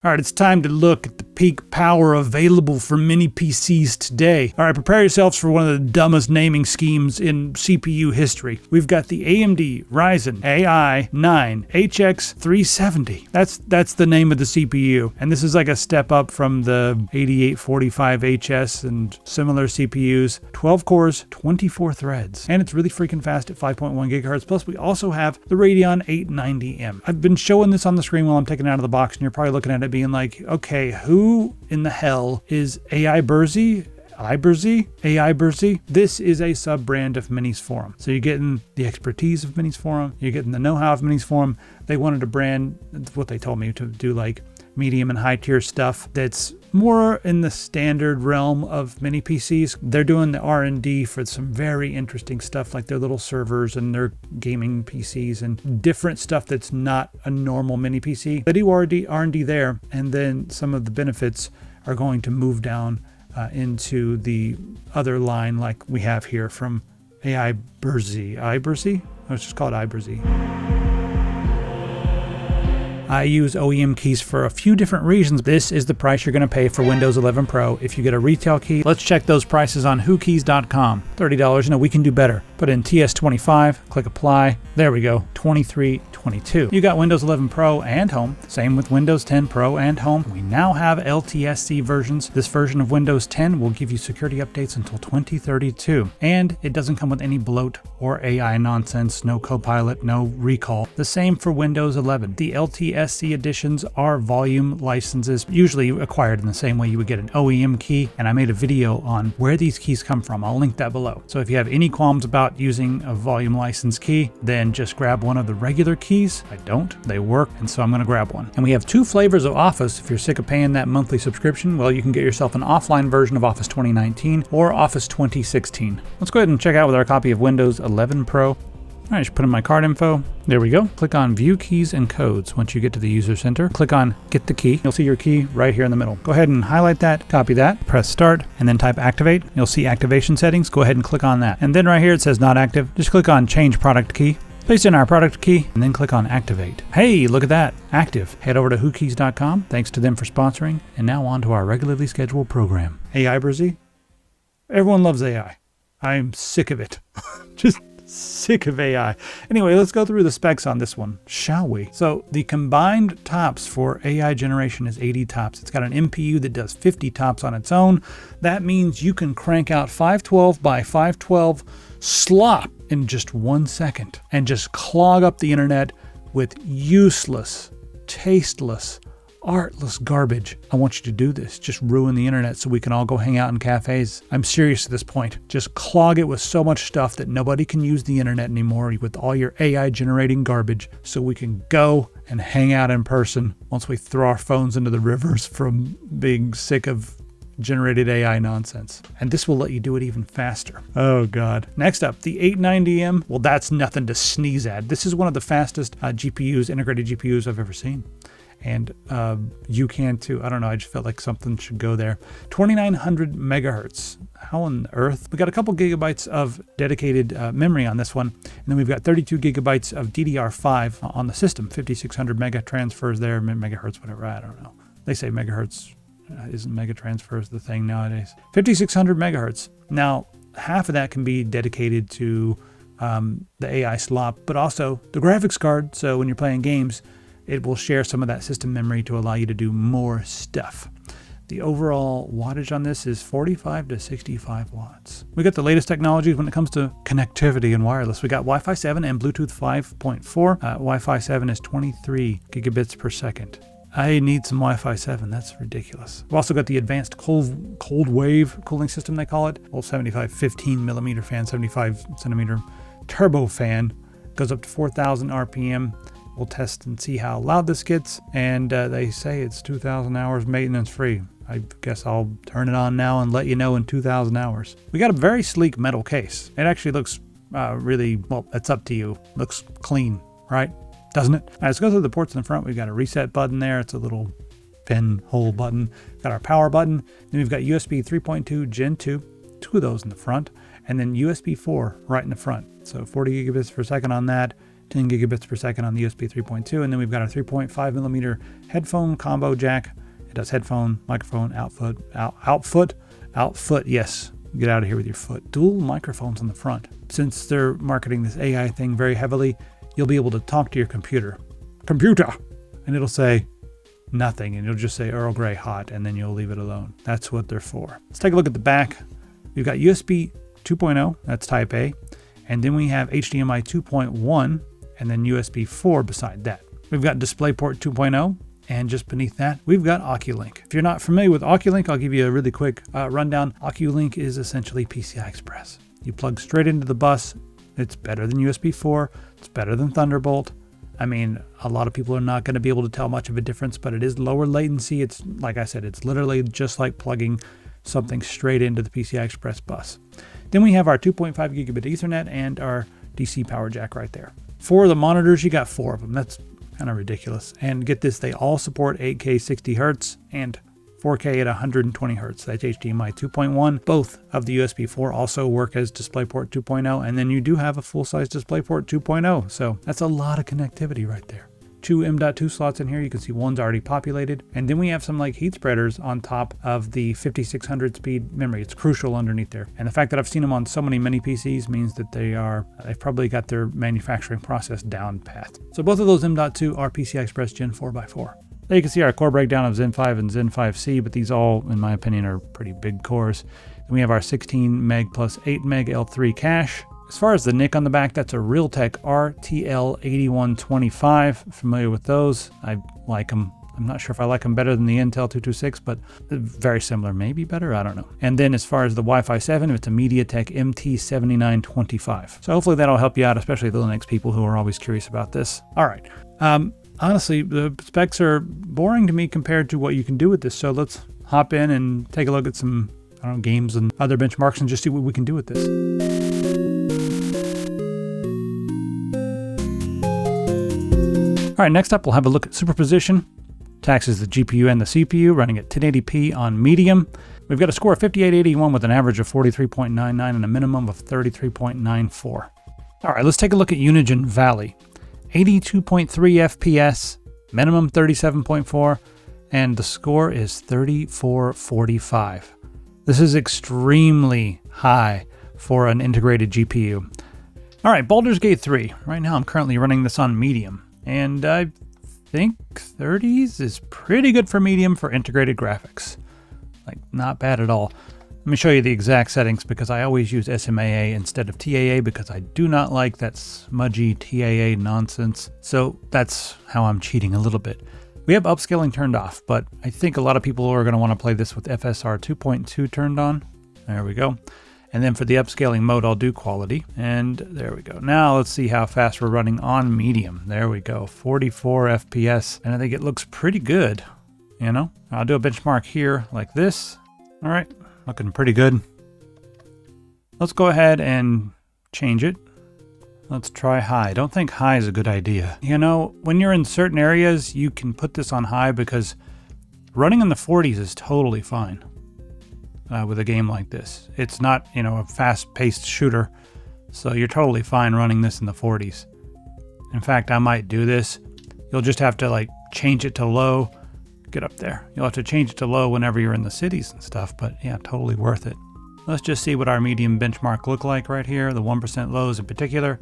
All right, it's time to look at the peak power available for mini PCs today. All right, prepare yourselves for one of the dumbest naming schemes in CPU history. We've got the AMD Ryzen AI 9 HX370. That's the name of the CPU. And this is like a step up from the 8845HS and similar CPUs. 12 cores, 24 threads. And it's really freaking fast at 5.1 gigahertz. Plus, we also have the Radeon 890M. I've been showing this on the screen while I'm taking it out of the box, and you're probably looking at it being like, okay, who in the hell is Aiberzy? Aiberzy? This is a sub-brand of Minisforum. So you're getting the expertise of Minisforum, you're getting the know-how of Minisforum. They wanted to brand, what they told me, to do like medium and high tier stuff that's more in the standard realm of mini PCs. They're doing the R&D for some very interesting stuff, like their little servers and their gaming PCs and different stuff that's not a normal mini PC. They do R&D there, and then some of the benefits are going to move down into the other line like we have here from Aiberzy. Aiberzy? Let's just call it Aiberzy. I use OEM keys for a few different reasons. This is the price you're going to pay for Windows 11 Pro if you get a retail key. Let's check those prices on whokeys.com. $30. No, we can do better. Put in TS25, click apply. There we go, $23.22. You got Windows 11 Pro and Home. Same with Windows 10 Pro and Home. We now have LTSC versions. This version of Windows 10 will give you security updates until 2032. And it doesn't come with any bloat or AI nonsense, no Copilot, no recall. The same for Windows 11. The LTSC editions are volume licenses, usually acquired in the same way you would get an OEM key. And I made a video on where these keys come from. I'll link that below. So if you have any qualms about using a volume license key, then just grab one of the regular keys. I don't, they work, and so I'm going to grab one. And we have two flavors of Office. If you're sick of paying that monthly subscription, well, you can get yourself an offline version of Office 2019 or Office 2016. Let's go ahead and check out with our copy of Windows 11 Pro. All right, just put in my card info. There we go. Click on View Keys and Codes. Once you get to the User Center, click on Get the Key. You'll see your key right here in the middle. Go ahead and highlight that, copy that, press Start, and then type Activate. You'll see Activation Settings. Go ahead and click on that. And then right here it says Not Active. Just click on Change Product Key. Paste in our product key, and then click on Activate. Hey, look at that. Active. Head over to whokeys.com. Thanks to them for sponsoring. And now on to our regularly scheduled program. Aiberzy? Everyone loves AI. I'm sick of it. Just sick of AI. Anyway, let's go through the specs on this one, shall we? So the combined tops for AI generation is 80 tops. It's got an MPU that does 50 tops on its own. That means you can crank out 512 by 512 slop in just 1 second and just clog up the internet with useless, tasteless, artless garbage. I want you to do this. Just ruin the internet so we can all go hang out in cafes. I'm serious at this point. Just clog it with so much stuff that nobody can use the internet anymore with all your AI generating garbage, so we can go and hang out in person once we throw our phones into the rivers from being sick of generated AI nonsense. And this will let you do it even faster. Oh God. Next up, the 890M. Well, that's nothing to sneeze at. This is one of the fastest integrated GPUs I've ever seen. And you can too. I don't know, I just felt like something should go there. 2900 megahertz. How on earth? We got a couple gigabytes of dedicated memory on this one. And then we've got 32 gigabytes of DDR5 on the system. 5600 mega transfers there, megahertz, whatever, I don't know. They say megahertz. Isn't mega transfers the thing nowadays? 5600 megahertz. Now, half of that can be dedicated to the AI slop, but also the graphics card. So when you're playing games, it will share some of that system memory to allow you to do more stuff. The overall wattage on this is 45 to 65 watts. We got the latest technologies when it comes to connectivity and wireless. We got Wi-Fi 7 and Bluetooth 5.4. Wi-Fi 7 is 23 gigabits per second. I need some Wi-Fi 7. That's ridiculous. We've also got the advanced cold wave cooling system, they call it. Old 15 millimeter fan, 75 centimeter turbo fan. Goes up to 4,000 RPM. We'll test and see how loud this gets. And they say it's 2,000 hours maintenance free. I guess I'll turn it on now and let you know in 2,000 hours. We got a very sleek metal case. It actually looks really, well, it's up to you. Looks clean, right? Doesn't it? All right, let's go through the ports in the front. We've got a reset button there. It's a little pinhole button. Got our power button. Then we've got USB 3.2 Gen 2, two of those in the front, and then USB 4 right in the front. So 40 gigabits per second on that. 10 gigabits per second on the USB 3.2, and then we've got our 3.5 millimeter headphone combo jack. It does headphone, microphone, output, yes. Get out of here with your foot. Dual microphones on the front. Since they're marketing this AI thing very heavily, you'll be able to talk to your computer, and it'll say nothing, and you'll just say Earl Grey hot, and then you'll leave it alone. That's what they're for. Let's take a look at the back. We've got USB 2.0, that's Type A, and then we have HDMI 2.1, and then USB 4 beside that. We've got DisplayPort 2.0, and just beneath that, we've got Oculink. If you're not familiar with Oculink, I'll give you a really quick rundown. Oculink is essentially PCI Express. You plug straight into the bus. It's better than USB 4. It's better than Thunderbolt. I mean, a lot of people are not going to be able to tell much of a difference, but it is lower latency. It's, like I said, it's literally just like plugging something straight into the PCI Express bus. Then we have our 2.5 gigabit Ethernet and our DC power jack right there. For the monitors, you got 4 of them. That's kind of ridiculous. And get this, they all support 8K 60 Hertz and 4K at 120 Hertz. That's HDMI 2.1. Both of the USB 4 also work as DisplayPort 2.0, and then you do have a full-size DisplayPort 2.0. So that's a lot of connectivity right there. 2 M.2 slots in here. You can see one's already populated. And then we have some like heat spreaders on top of the 5600 speed memory. It's crucial underneath there. And the fact that I've seen them on so many mini PCs means that they've probably got their manufacturing process down pat. So both of those M.2 are PCI Express Gen 4x4. There you can see our core breakdown of Zen 5 and Zen 5C, but these all, in my opinion, are pretty big cores. Then we have our 16 meg plus 8 meg L3 cache. As far as the NIC on the back, that's a Realtek RTL8125. Familiar with those? I like them. I'm not sure if I like them better than the Intel 226, but very similar. Maybe better, I don't know. And then as far as the Wi-Fi 7, it's a MediaTek MT7925. So hopefully that'll help you out, especially the Linux people who are always curious about this. All right. Honestly, the specs are boring to me compared to what you can do with this. So let's hop in and take a look at some games and other benchmarks and just see what we can do with this. All right, next up, we'll have a look at superposition. Taxes the GPU and the CPU, running at 1080p on medium. We've got a score of 5881 with an average of 43.99 and a minimum of 33.94. All right, let's take a look at Unigine Valley. 82.3 FPS, minimum 37.4, and the score is 3445. This is extremely high for an integrated GPU. All right, Baldur's Gate 3. Right now I'm currently running this on medium, and I think 30s is pretty good for medium for integrated graphics. Like, not bad at all. Let me show you the exact settings because I always use SMAA instead of TAA because I do not like that smudgy TAA nonsense. So that's how I'm cheating a little bit. We have upscaling turned off, but I think a lot of people are going to want to play this with FSR 2.2 turned on. There we go. And then for the upscaling mode, I'll do quality. And there we go. Now let's see how fast we're running on medium. There we go. 44 FPS. And I think it looks pretty good. You know, I'll do a benchmark here like this. All right. Looking pretty good. Let's go ahead and change it. Let's try high. Don't think high is a good idea. You know, when you're in certain areas, you can put this on high because running in the 40s is totally fine with a game like this. It's not, you know, a fast-paced shooter, so you're totally fine running this in the 40s. In fact, I might do this. You'll just have to like change it to low. Get up there. You'll have to change it to low whenever you're in the cities and stuff, but yeah, totally worth it. Let's just see what our medium benchmark look like right here. The 1% lows in particular,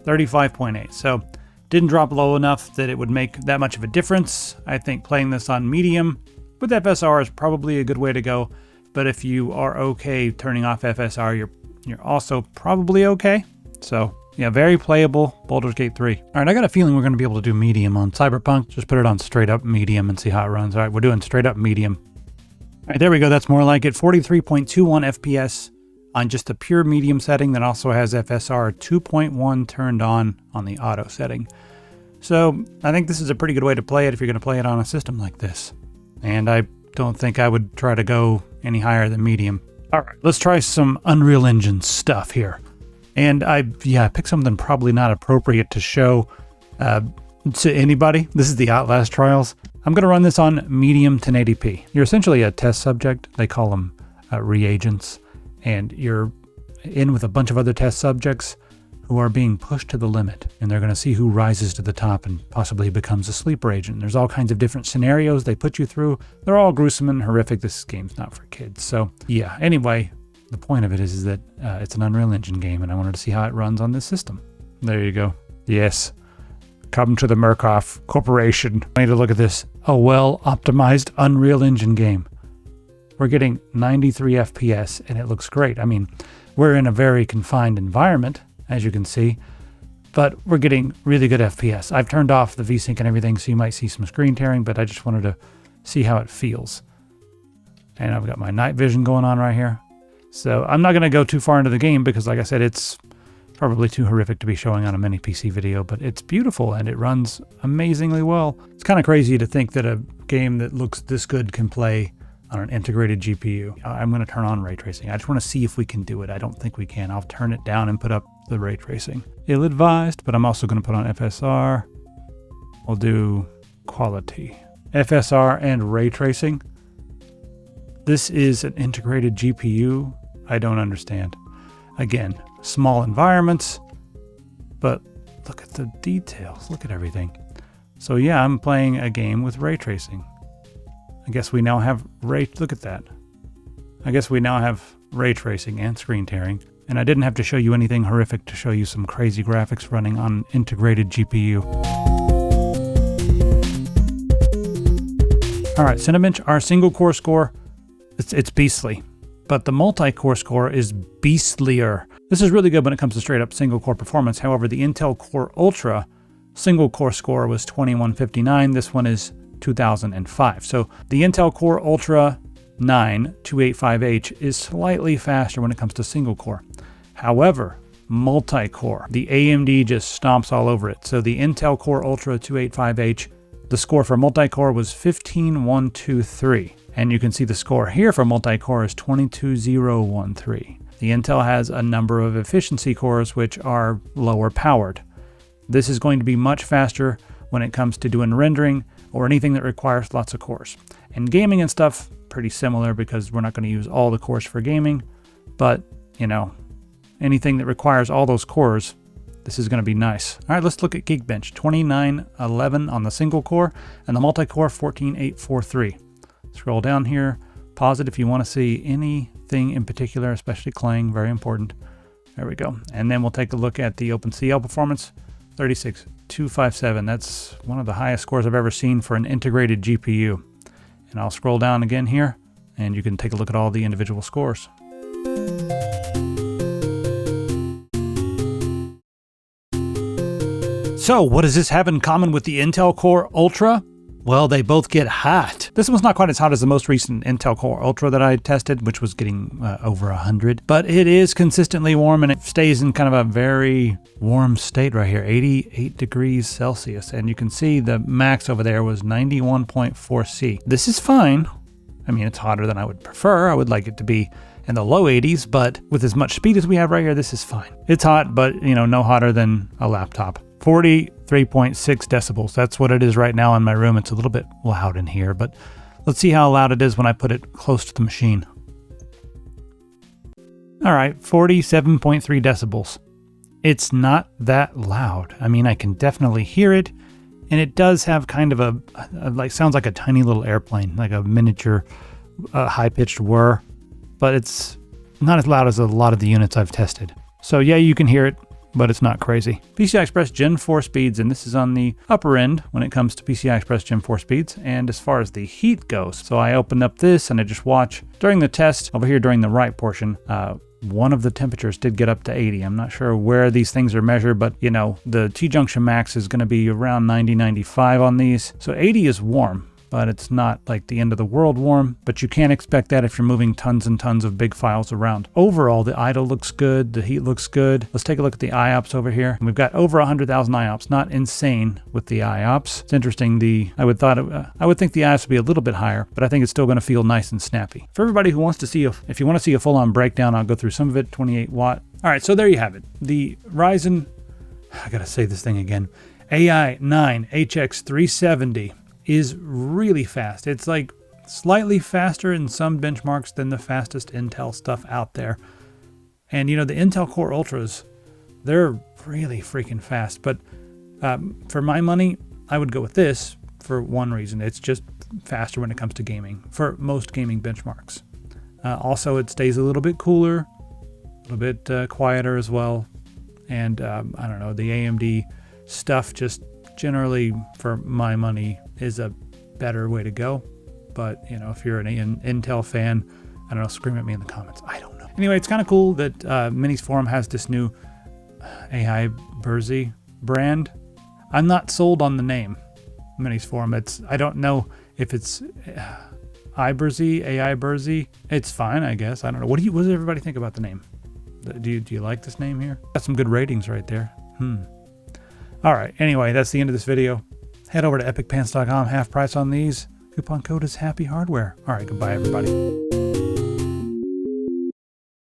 35.8. So didn't drop low enough that it would make that much of a difference. I think playing this on medium with FSR is probably a good way to go. But if you are okay turning off FSR, you're also probably okay. So yeah, very playable Baldur's Gate 3. All right, I got a feeling we're going to be able to do medium on Cyberpunk. Just put it on straight up medium and see how it runs. All right, we're doing straight up medium. All right, there we go. That's more like it. 43.21 FPS on just the pure medium setting that also has FSR 2.1 turned on the auto setting. So I think this is a pretty good way to play it if you're going to play it on a system like this. And I don't think I would try to go any higher than medium. All right, let's try some Unreal Engine stuff here. And I picked something probably not appropriate to show to anybody. This is the Outlast Trials. I'm going to run this on medium 1080p. You're essentially a test subject. They call them reagents. And you're in with a bunch of other test subjects. who are being pushed to the limit, and they're going to see who rises to the top and possibly becomes a sleeper agent. There's all kinds of different scenarios they put you through. They're all gruesome and horrific. This game's not for kids. So yeah, anyway, the point of it is that it's an Unreal Engine game, and I wanted to see how it runs on this system. There you go. Yes. Come to the Murkoff Corporation. I need to look at this. A well-optimized Unreal Engine game. We're getting 93 FPS, and it looks great. I mean, we're in a very confined environment, as you can see, but we're getting really good FPS. I've turned off the VSync and everything, so you might see some screen tearing, but I just wanted to see how it feels. And I've got my night vision going on right here. So I'm not going to go too far into the game because, like I said, it's probably too horrific to be showing on a mini PC video, but it's beautiful and it runs amazingly well. It's kind of crazy to think that a game that looks this good can play on an integrated GPU. I'm going to turn on ray tracing. I just want to see if we can do it. I don't think we can. I'll turn it down and put up the ray tracing. Ill-advised, but I'm also going to put on FSR. We'll do quality. FSR and ray tracing. This is an integrated GPU. I don't understand. Again, small environments, but look at the details. Look at everything. So yeah, I'm playing a game with ray tracing. I guess we now have look at that. I guess we now have ray tracing and screen tearing. And I didn't have to show you anything horrific to show you some crazy graphics running on an integrated GPU. All right, Cinebench, our single core score, it's beastly. But the multi-core score is beastlier. This is really good when it comes to straight up single core performance. However, the Intel Core Ultra single core score was 2159. This one is 2005. So the Intel Core Ultra 9 285H is slightly faster when it comes to single core. However, multi-core, the AMD just stomps all over it. So the Intel Core Ultra 285H, the score for multi-core was 15123. And you can see the score here for multi-core is 22013. The Intel has a number of efficiency cores which are lower powered. This is going to be much faster when it comes to doing rendering or anything that requires lots of cores. And gaming and stuff, pretty similar because we're not going to use all the cores for gaming. But, you know, anything that requires all those cores, this is going to be nice. All right, let's look at Geekbench. 2911 on the single core and the multi-core 14843. Scroll down here, pause it if you want to see anything in particular, especially Clang, very important. There we go. And then we'll take a look at the OpenCL performance, 36257. That's one of the highest scores I've ever seen for an integrated GPU. And I'll scroll down again here, and you can take a look at all the individual scores. So what does this have in common with the Intel Core Ultra? Well, they both get hot. This one's not quite as hot as the most recent Intel Core Ultra that I tested, which was getting over 100. But it is consistently warm, and it stays in kind of a very warm state right here, 88 degrees Celsius. And you can see the max over there was 91.4 C. This is fine. I mean, it's hotter than I would prefer. I would like it to be in the low 80s, but with as much speed as we have right here, this is fine. It's hot, but you know, no hotter than a laptop. 43.6 decibels. That's what it is right now in my room. It's a little bit loud in here, but let's see how loud it is when I put it close to the machine. All right, 47.3 decibels. It's not that loud. I mean, I can definitely hear it, and it does have kind of a like, sounds like a tiny little airplane, like a miniature high-pitched whir, but it's not as loud as a lot of the units I've tested. So yeah, you can hear it, but it's not crazy. PCI Express Gen 4 speeds, and this is on the upper end when it comes to PCI Express Gen 4 speeds. And as far as the heat goes, so I opened up this and I just watch. During the test, over here during the right portion, one of the temperatures did get up to 80. I'm not sure where these things are measured, but you know, the T-junction max is gonna be around 90, 95 on these. So 80 is warm, but it's not like the end of the world warm, but you can't expect that if you're moving tons and tons of big files around. Overall, the idle looks good, the heat looks good. Let's take a look at the IOPS over here. And we've got over 100,000 IOPS, not insane with the IOPS. It's interesting, I would think the IOPS would be a little bit higher, but I think it's still gonna feel nice and snappy. For everybody who wants to see, if you wanna see a full-on breakdown, I'll go through some of it, 28 watt. All right, so there you have it. The Ryzen, I gotta say this thing again, AI 9 HX370. Is really fast. It's like slightly faster in some benchmarks than the fastest Intel stuff out there. And you know, the Intel Core Ultras They're really freaking fast, but for my money, I would go with this for one reason. It's just faster when it comes to gaming for most gaming benchmarks. Also, it stays a little bit cooler, a little bit quieter as well. And I don't know, the AMD stuff just generally for my money is a better way to go. But, you know, if you're an Intel fan, I don't know, scream at me in the comments. I don't know. Anyway, it's kind of cool that Minisforum has this new Aiberzy brand. I'm not sold on the name Minisforum. I don't know if it's Aiberzy. It's fine, I guess. I don't know. What does everybody think about the name? Do you like this name here? Got some good ratings right there. All right. Anyway, that's the end of this video. Head over to epicpants.com. Half price on these. Coupon code is happy hardware. All right. Goodbye, everybody.